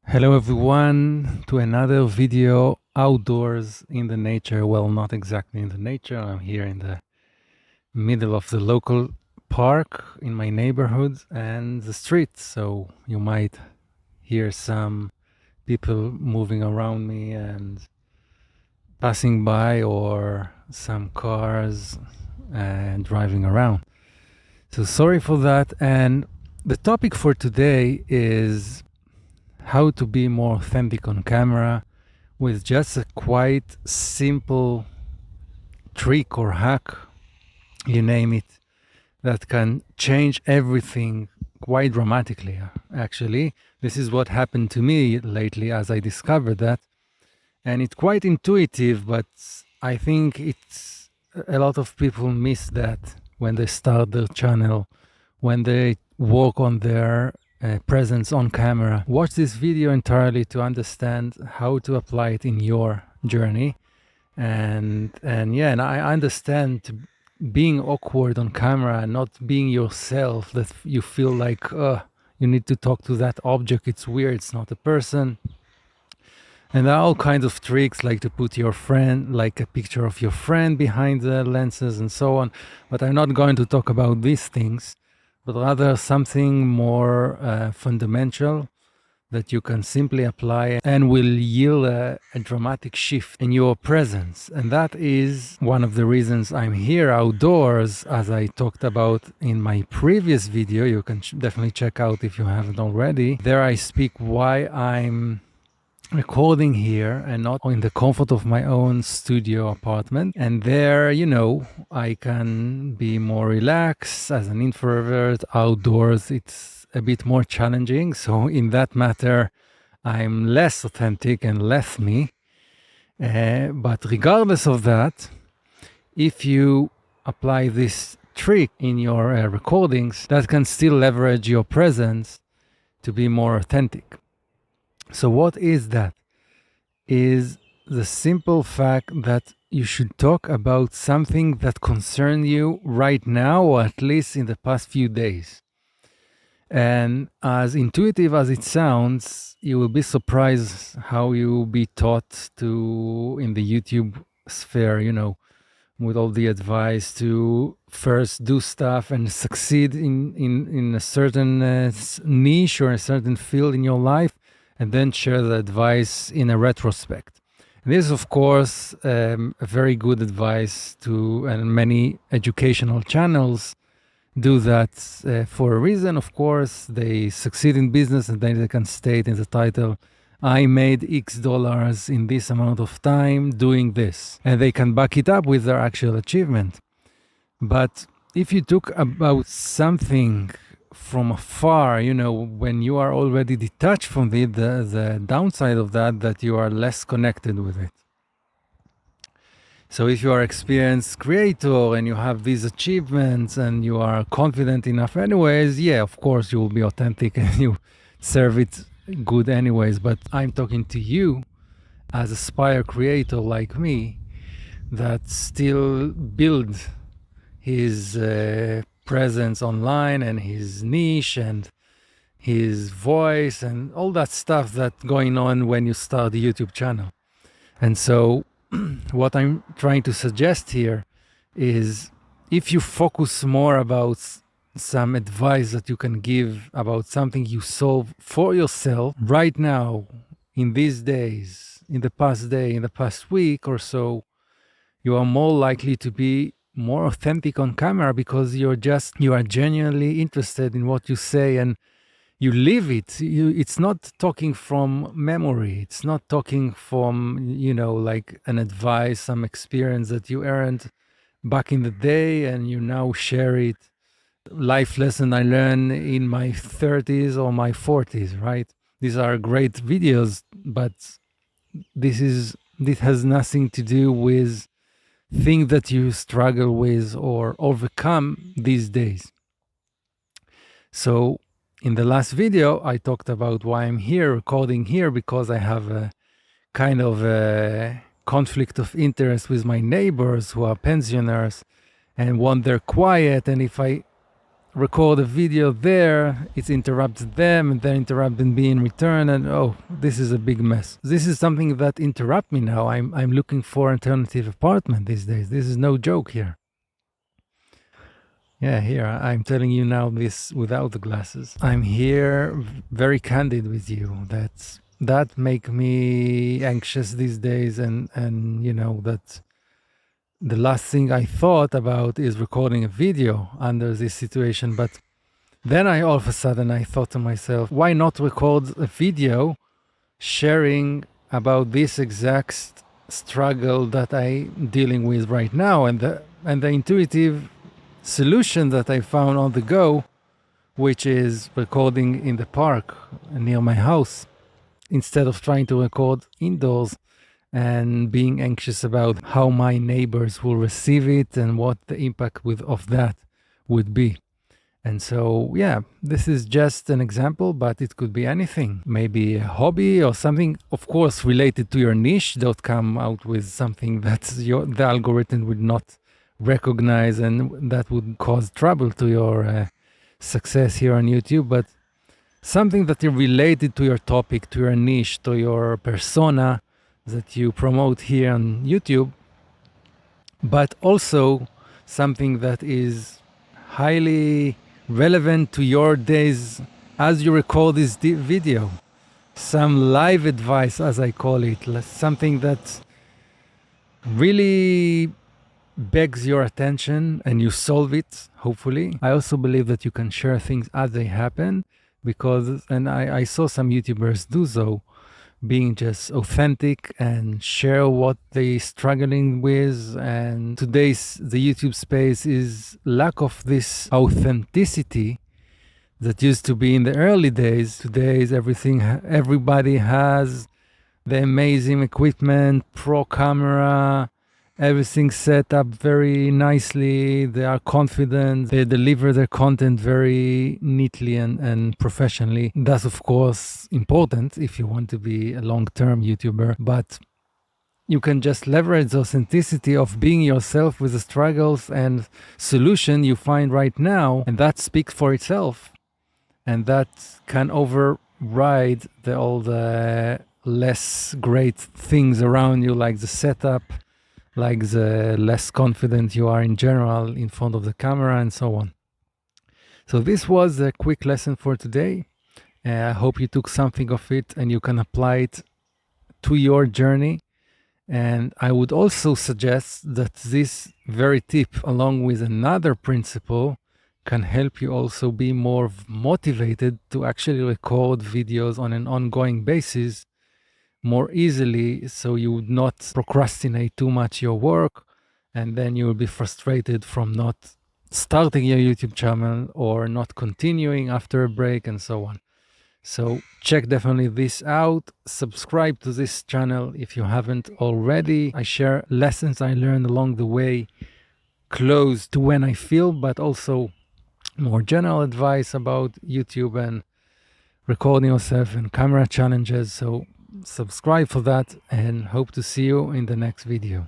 Hello everyone to another video outdoors in the nature. Well, not exactly in the nature. I'm here in the middle of the local park in my neighborhood and the street. So you might hear some people moving around me and passing by or some cars and driving around. So sorry for that. And the topic for today is how to be more authentic on camera with just a quite simple trick or hack, you name it, that can change everything quite dramatically. Actually, this is what happened to me lately as I discovered that. And it's quite intuitive, but I think it's a lot of people miss that when they start their channel, when they work on their presence on camera. Watch this video entirely to understand how to apply it in your journey. And I understand being awkward on camera and not being yourself, that you feel like you need to talk to that object. It's weird, it's not a person. And there are all kinds of tricks, like to put your friend, like a picture of your friend behind the lenses and so on. But I'm not going to talk about these things, but rather something more fundamental that you can simply apply and will yield a dramatic shift in your presence. And that is one of the reasons I'm here outdoors, as I talked about in my previous video. You can definitely check out if you haven't already. There I speak why I'm recording here and not in the comfort of my own studio apartment. And there, I can be more relaxed. As an introvert, outdoors it's a bit more challenging, so in that matter I'm less authentic and less me. But regardless of that, if you apply this trick in your recordings, that can still leverage your presence to be more authentic. So what is that? Is the simple fact that you should talk about something that concerns you right now, or at least in the past few days. And as intuitive as it sounds, you will be surprised how you will be taught to, in the YouTube sphere, with all the advice to first do stuff and succeed in a certain niche or a certain field in your life, and then share the advice in a retrospect. And this is, of course, a very good advice to, and many educational channels do that for a reason. Of course, they succeed in business and then they can state in the title, I made X dollars in this amount of time doing this. And they can back it up with their actual achievement. But if you talk about something from afar, when you are already detached from it, the downside of that you are less connected with it. So if you are experienced creator and you have these achievements and you are confident enough anyways, yeah, of course you will be authentic and you serve it good anyways. But I'm talking to you as a aspire creator like me that still build his presence online and his niche and his voice and all that stuff that's going on when you start a YouTube channel. And so what I'm trying to suggest here is, if you focus more about some advice that you can give about something you solve for yourself right now, in these days, in the past day, in the past week or so, you are more likely to be more authentic on camera because you are genuinely interested in what you say and you live it. It's not talking from memory. It's not talking from, like an advice, some experience that you earned back in the day and you now share it. Life lesson I learned in my 30s or my 40s, right? These are great videos, but this has nothing to do with things that you struggle with or overcome these days. So in the last video, I talked about why I'm here, recording here, because I have a kind of a conflict of interest with my neighbors who are pensioners and want their quiet. And if I record a video there, it interrupts them, and then interrupting me in return, and oh, this is a big mess. This is something that interrupt me now. I'm looking for alternative apartment these days. This is no joke here. Yeah, here I'm telling you now this without the glasses. I'm here very candid with you. That make me anxious these days, and you know that the last thing I thought about is recording a video under this situation. But then all of a sudden I thought to myself, why not record a video sharing about this exact struggle that I'm dealing with right now, and the intuitive solution that I found on the go, which is recording in the park near my house instead of trying to record indoors and being anxious about how my neighbors will receive it and what the impact of that would be. And so, yeah, this is just an example, but it could be anything. Maybe a hobby or something, of course, related to your niche. Don't come out with something that the algorithm would not recognize and that would cause trouble to your success here on YouTube. But something that is related to your topic, to your niche, to your persona that you promote here on YouTube, but also something that is highly relevant to your days as you record this video. Some live advice, as I call it, something that really begs your attention and you solve it, hopefully. I also believe that you can share things as they happen and I saw some YouTubers do so, being just authentic and share what they struggling with. And the YouTube space is lack of this authenticity that used to be in the early days. Today's everybody has the amazing equipment, pro camera, everything set up very nicely. They are confident. They deliver their content very neatly and professionally. That's, of course, important if you want to be a long-term YouTuber. But you can just leverage the authenticity of being yourself with the struggles and solution you find right now. And that speaks for itself. And that can override all the less great things around you, like the setup, like the less confident you are in general in front of the camera and so on. So this was a quick lesson for today. I hope you took something of it and you can apply it to your journey. And I would also suggest that this very tip, along with another principle, can help you also be more motivated to actually record videos on an ongoing basis more easily, so you would not procrastinate too much your work, and then you will be frustrated from not starting your YouTube channel or not continuing after a break and so on. So check definitely this out. Subscribe to this channel if you haven't already. I share lessons I learned along the way, close to when I feel, but also more general advice about YouTube and recording yourself and camera challenges. So subscribe for that and hope to see you in the next video.